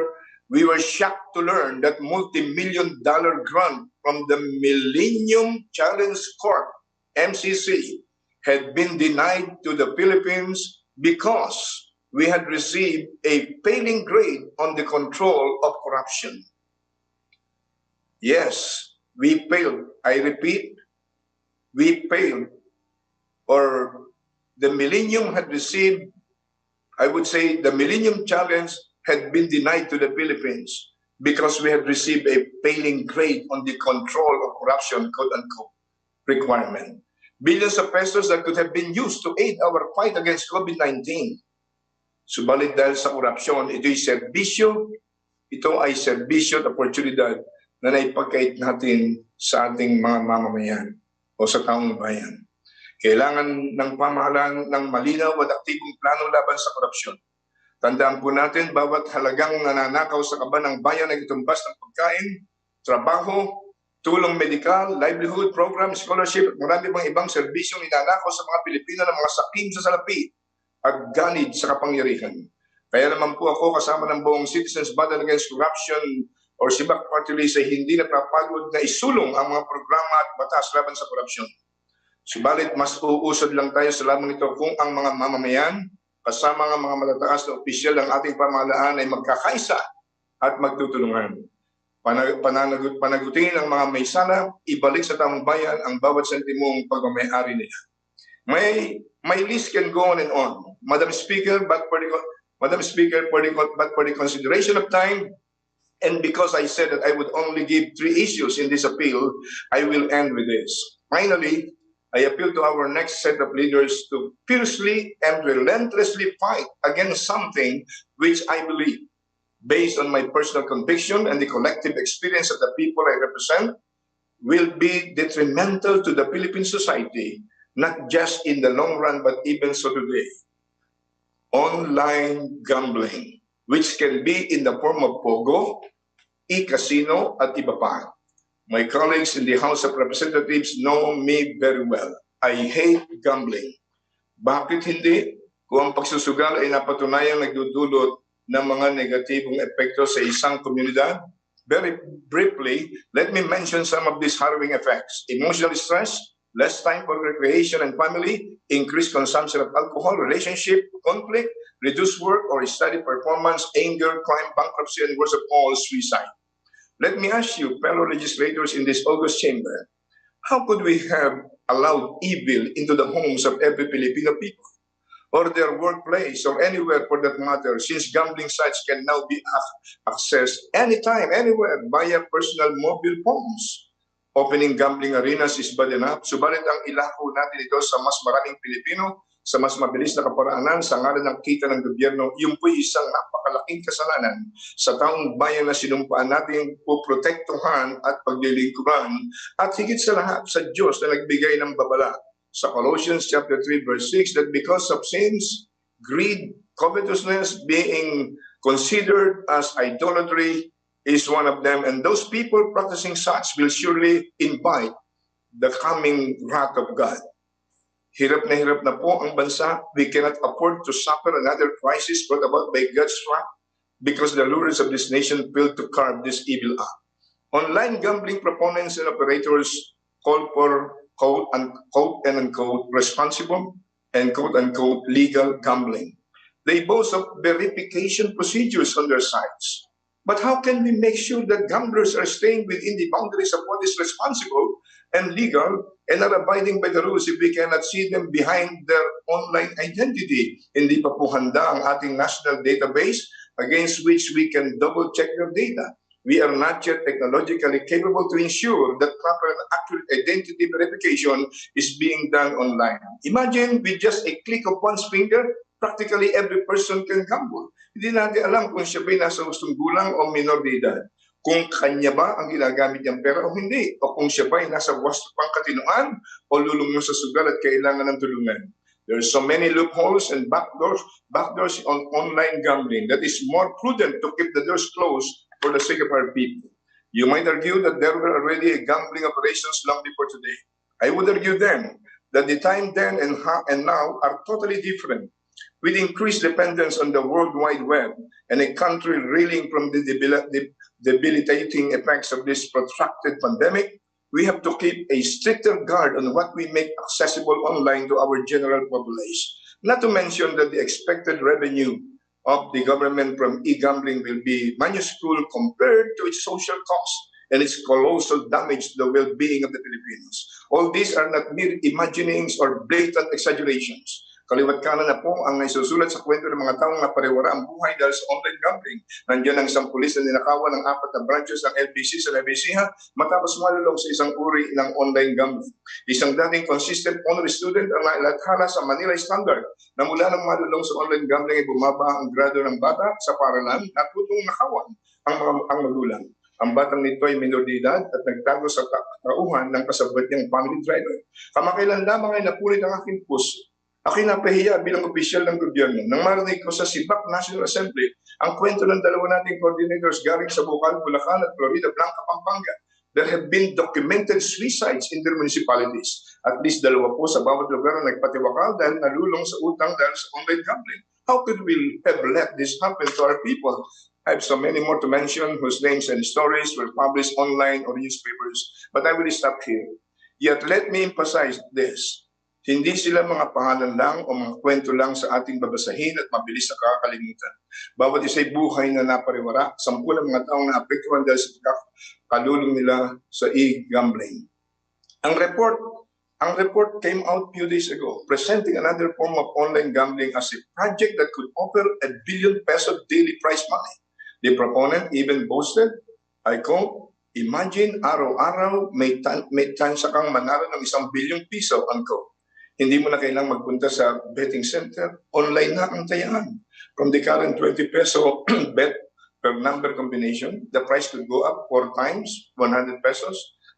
we were shocked to learn that multi-million-dollar grant from the Millennium Challenge Corp, MCC, had been denied to the Philippines because we had received a failing grade on the control of corruption. Yes, we failed. I repeat, we failed. Or the Millennium had received, I would say the Millennium Challenge had been denied to the Philippines because we had received a failing grade on the control of corruption, quote-unquote, requirement. Billions of pesos that could have been used to aid our fight against COVID-19. Subalit dahil sa korupsyon, ito ay serbisyo at oportunidad na naipagkait natin sa ating mga mamamayan o sa taong bayan. Kailangan ng pamahalaan ng malinaw at aktibong plano laban sa korupsyon. Tandaan po natin, bawat halagang nananakaw sa kaban ng bayan ay itumbas ng pagkain, trabaho, tulong medikal, livelihood program, scholarship at marami pang ibang serbisyong ninanakaw sa mga Pilipino ng mga sakim sa salapi at ganid sa kapangyarihan. Kaya naman po ako kasama ng buong Citizens Battle Against Corruption or SIBAC Party List ay hindi napapagod na isulong ang mga programa at batas laban sa korupsyon. Subalit mas uusad lang tayo sa lamang ito kung ang mga mamamayan kasama ng mga matataas na opisyal ng ating pamahalaan ay magkakaisa at magtutulungan. Panagutin ang mga may sala, ibalik sa taong bayan ang bawat sentimong pagmamayari nila. My list can go on and on, Madam Speaker, but for the consideration of time, and because I said that I would only give 3 issues in this appeal, I will end with this. Finally, I appeal to our next set of leaders to fiercely and relentlessly fight against something which I believe, based on my personal conviction and the collective experience of the people I represent, will be detrimental to the Philippine society, not just in the long run, but even so today. Online gambling, which can be in the form of pogo, e-casino, at iba pa. My colleagues in the House of Representatives know me very well. I hate gambling. Bakit hindi? Kung ang pagsusugal ay napatunayang nagdudulot ng mga negatibong epekto sa isang komunidad? Very briefly, let me mention some of these harrowing effects. Emotional stress, less time for recreation and family, increased consumption of alcohol, relationship, conflict, reduced work or study performance, anger, crime, bankruptcy, and worst of all, suicide. Let me ask you, fellow legislators in this august chamber, how could we have allowed evil into the homes of every Filipino people, or their workplace, or anywhere for that matter, since gambling sites can now be accessed anytime, anywhere, via personal mobile phones? Opening gambling arenas is bad enough, subalit ang ilako natin ito sa mas maraming Pilipino sa mas mabilis na kaparaanan sa ngalan ng kita ng gobyerno, yun po'y isang napakalaking kasalanan sa taong bayan na sinumpaan natin poprotektuhan at paglilingkuran at higit sa lahat sa Diyos na nagbigay ng babala sa Colossians chapter 3 verse 6 that because of sins, greed, covetousness being considered as idolatry is one of them, and those people practicing such will surely invite the coming wrath of God. Hirap na po ang bansa. We cannot afford to suffer another crisis brought about by God's wrath because the rulers of this nation failed to curb this evil act. Online gambling proponents and operators call for quote unquote responsible and quote unquote legal gambling. They boast of verification procedures on their sites. But how can we make sure that gamblers are staying within the boundaries of what is responsible and legal and are abiding by the rules if we cannot see them behind their online identity? Hindi pa po handa ang ating national database against which we can double-check their data. We are not yet technologically capable to ensure that proper and accurate identity verification is being done online. Imagine with just a click of one's finger, practically every person can gamble. Hindi natin alam kung siya ba'y nasa hustong gulang o minor de edad, kung kanya ba ang ginagamit niyang pera o hindi, o kung siya ba'y nasa wasto pang katinuan o lulungon sa sugal at kailangan ng tulungan. There are so many loopholes and backdoors on online gambling that is more prudent to keep the doors closed for the sake of our people. You might argue that there were already gambling operations long before today. I would argue then that the time then and now are totally different. With increased dependence on the World Wide Web and a country reeling from the debilitating effects of this protracted pandemic, we have to keep a stricter guard on what we make accessible online to our general population. Not to mention that the expected revenue of the government from e-gambling will be minuscule compared to its social cost and its colossal damage to the well-being of the Filipinos. All these are not mere imaginings or blatant exaggerations. Kaliwat kanan na po ang naisusulat sa kwento ng mga taong napariwara ang buhay dahil sa online gambling. Nandiyan ang isang pulis na ninakawan ng 4 na branches ng LBC sa Nueva matapos malulong sa isang uri ng online gambling. Isang dating consistent honor student ang nailathala sa Manila Standard na mula nang malulong sa online gambling ay bumaba ang grado ng bata sa paralan at putong nakawan ang magulang. Ang batang nito ay minor de edad at nagtago sa tauhan ng kasabwat niyang family driver. Kamakailan lamang ay napulit ang aking puso. Ako'y napahiya bilang opisyal ng gobyerno nang marinig ko sa Sibak National Assembly ang kwento ng dalawa nating coordinators galing sa Bukal, Bulacan at Florida Blanca, Pampanga. There have been documented suicides in their municipalities. At least 2 po sa bawat lugar na nagpatiwakal dahil nalulong sa utang dahil sa online gambling. How could we have let this happen to our people? I have so many more to mention whose names and stories were published online or newspapers, but I will stop here. Yet let me emphasize this. Hindi sila mga pangalan lang o mga kwento lang sa ating babasahin at mabilis na kakalimutan. Bawat isa'y buhay na napariwara, 10 ng mga taong naapektuhan dahil sa pagkakalulong nila sa e-gambling. Ang report came out few days ago, presenting another form of online gambling as a project that could offer ₱1 billion daily prize money. The proponent even boasted, I quote, imagine araw-araw may tansa kang manalo ng ₱1 billion, unquote. Hindi mo na kailangang magpunta sa betting center. Online na ang tayaan. From the current ₱20 bet per number combination, the price could go up 4 times, ₱100.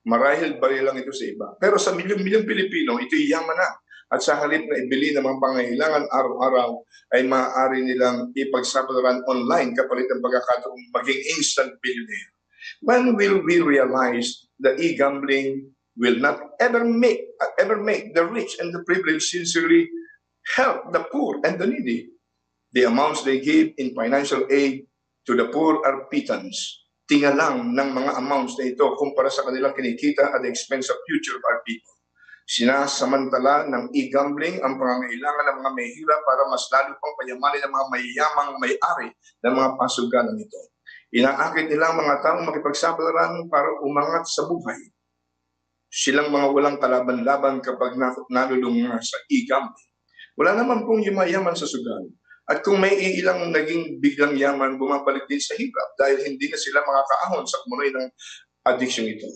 Marahil bali lang ito sa iba. Pero sa milyon-milyong Pilipino, ito'y yaman na. At sa halip na ibili ng mga pangailangan araw-araw, ay maaari nilang ipagsapalaran online kapalit ang pagkakataong maging instant billionaire. When will we realize that e-gambling will not ever make the rich and the privileged sincerely help the poor and the needy? The amounts they give in financial aid to the poor are pittance. Tinga lang ng mga amounts na ito kumpara sa kanilang kinikita at the expense of future of our people. Sinasamantala ng e-gambling ang pangangailangan ng mga mahihirap para mas lalo pang payamanin ng mga mayayamang may-ari ng mga pasugalan nito. Inaakit nila ang mga taong makipagsapalaran para umangat sa buhay. Silang mga walang kalaban-laban kapag nalulung sa e-gambling. Wala naman pong yumayaman sa sugal. At kung may ilang naging biglang yaman, bumabalik din sa hirap dahil hindi na sila makakaahon sa kumunoy ng addiction ito.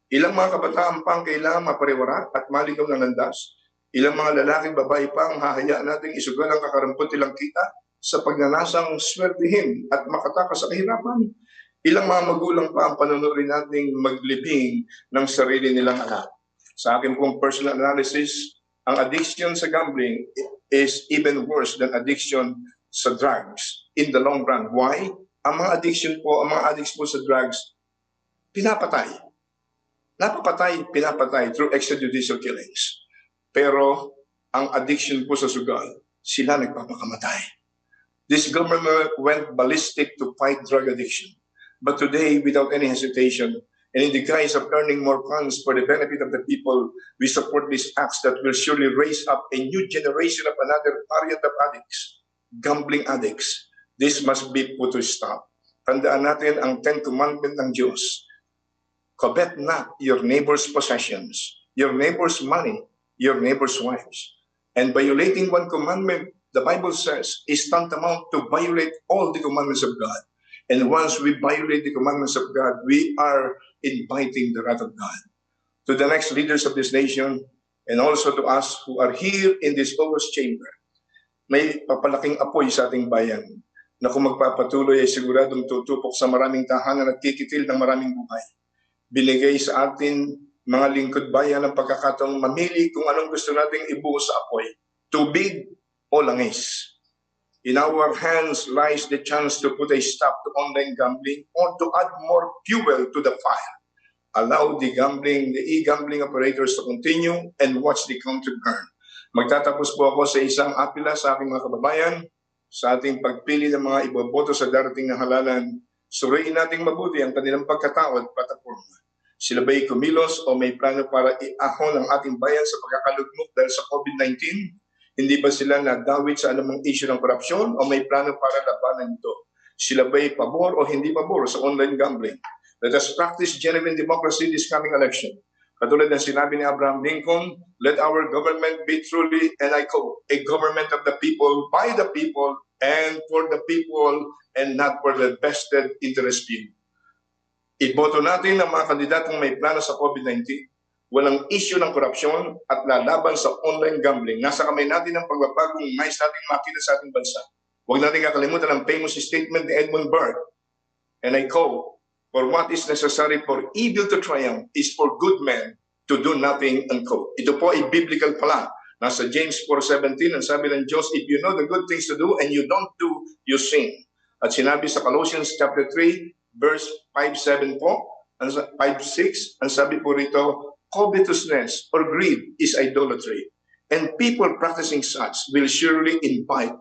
Ilang mga kabataan pang kailangan mapariwara at maligaw ng landas, Ilang mga lalaki, babae pa ang hahayaan nating isugal ang kakarampot nilang kita sa pagnanasang swertihin at makatakas sa kahirapan. Ilang mga magulang pa ang panunurin nating maglibing ng sarili nilang anak. Sa akin pong personal analysis, ang addiction sa gambling is even worse than addiction sa drugs in the long run. Why? Ang mga addiction po, ang mga addicts po sa drugs, pinapatay. Pinapatay through extrajudicial killings. Pero ang addiction po sa sugal, sila nagpapakamatay. This government went ballistic to fight drug addiction. But today, without any hesitation, and in the guise of earning more funds for the benefit of the people, we support these acts that will surely raise up a new generation of another variant of addicts, gambling addicts. This must be put to stop. Tandaan natin ang 10 Commandment ng Diyos. Covet not your neighbor's possessions, your neighbor's money, your neighbor's wives. And violating one commandment, the Bible says, is tantamount to violate all the commandments of God. And once we violate the commandments of God, we are inviting the wrath of God. To the next leaders of this nation, and also to us who are here in this August chamber, may papalaking apoy sa ating bayan na kung magpapatuloy ay siguradong tutupok sa maraming tahanan at kikitil ng maraming buhay. Binigay sa atin mga lingkod bayan ang pagkakataong mamili kung anong gusto nating ibuo sa apoy, tubig o langis. In our hands lies the chance to put a stop to online gambling or to add more fuel to the fire. Allow the e-gambling operators to continue and watch the country burn. Magtatapos po ako sa isang apela sa aking mga kababayan sa ating pagpili ng mga iboboto sa darating na halalan. Suriin nating mabuti ang kanilang pagkatao at plataforma. Sila ba'y kumilos o may plano para iahon ang ating bayan sa pagkakalugmok dahil sa COVID-19? Hindi ba sila nadawit sa anumang issue ng korupsyon o may plano para labanan ito? Sila ba'y pabor o hindi pabor sa online gambling? Let us practice genuine democracy this coming election. Katulad ng sinabi ni Abraham Lincoln, let our government be truly, and I quote, a government of the people, by the people, and for the people, and not for the vested interest view. Iboto natin ang mga kandidatong may plano sa COVID-19. Walang issue ng korupsyon at lalaban sa online gambling. Nasa kamay natin ang pagbabagong nais natin makita sa ating bansa. Huwag natin kakalimutan ang famous statement ni Edmund Burke. And I quote, for what is necessary for evil to triumph is for good men to do nothing, unquote. Ito po ay biblical pala. Nasa James 4:17, ang sabi ng Diyos, if you know the good things to do and you don't do, you sin. At sinabi sa Colossians chapter 3, verse 5:7 po, 5:6, ang sabi po rito, covetousness or greed is idolatry, and people practicing such will surely invite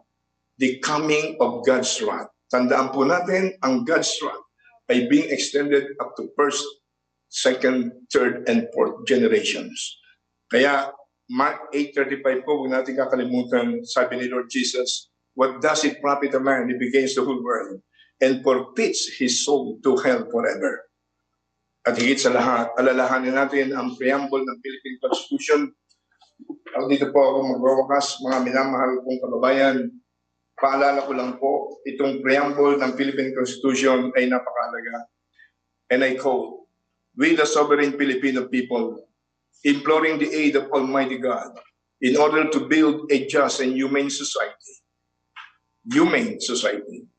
the coming of God's wrath. Tandaan po natin, ang God's wrath ay being extended up to first, second, third, and fourth generations. Kaya, Mark 8:35 po, huwag natin kakalimutan, sabi ni Lord Jesus, what does it profit a man if he gains the whole world and forfeits his soul to hell forever? At higit sa lahat, alalahanin natin ang preamble ng Philippine Constitution. Dito po ako magwawakas, mga minamahal kong kababayan. Paalala ko lang po, itong preamble ng Philippine Constitution ay napakahalaga. And I quote, we the sovereign Filipino people, imploring the aid of Almighty God, in order to build a just and humane society,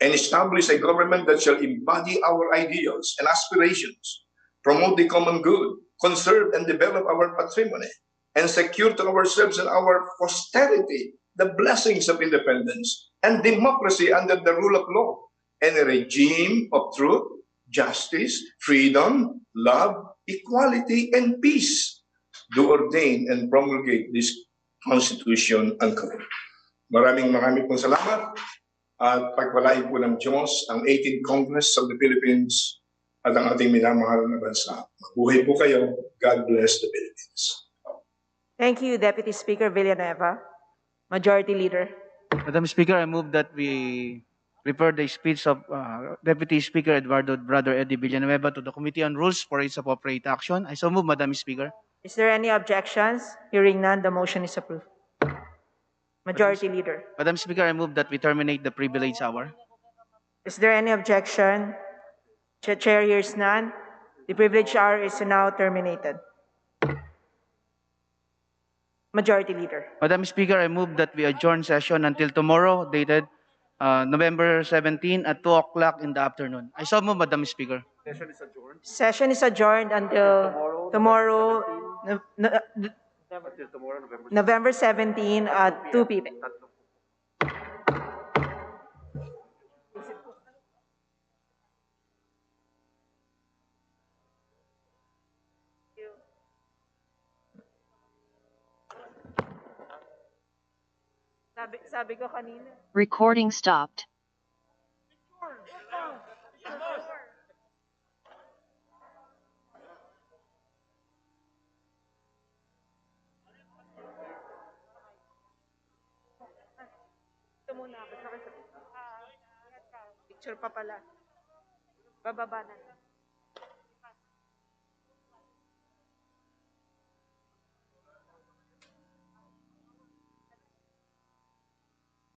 and establish a government that shall embody our ideals and aspirations, promote the common good, conserve and develop our patrimony, and secure to ourselves and our posterity the blessings of independence and democracy under the rule of law, and a regime of truth, justice, freedom, love, equality, and peace. Do ordain and promulgate this Constitution, unquote. Maraming pong salamat at pagpalain po ng Diyos ang 18th Congress of the Philippines at ang ating minamahal na bansa. Mabuhay po kayo. God bless the Philippines. Thank you, Deputy Speaker Villanueva. Majority Leader. Madam Speaker, I move that we refer the speech of Deputy Speaker Eduardo Brother Eddie Villanueva to the Committee on Rules for its appropriate action. I so move, Madam Speaker. Is there any objections? Hearing none, the motion is approved. Majority Leader. Madam Speaker, I move that we terminate the privilege hour. Is there any objection? Chair hears none. The privilege hour is now terminated. Majority Leader. Madam Speaker, I move that we adjourn session until tomorrow, dated November 17 at 2 o'clock in the afternoon. I so move, Madam Speaker. Session is adjourned. Session is adjourned until tomorrow, Until tomorrow, November 17 at 2 p.m. Tatlo. Sabi ko kanina. Recording stopped. Ito muna. Picture pa pala. Bababa na.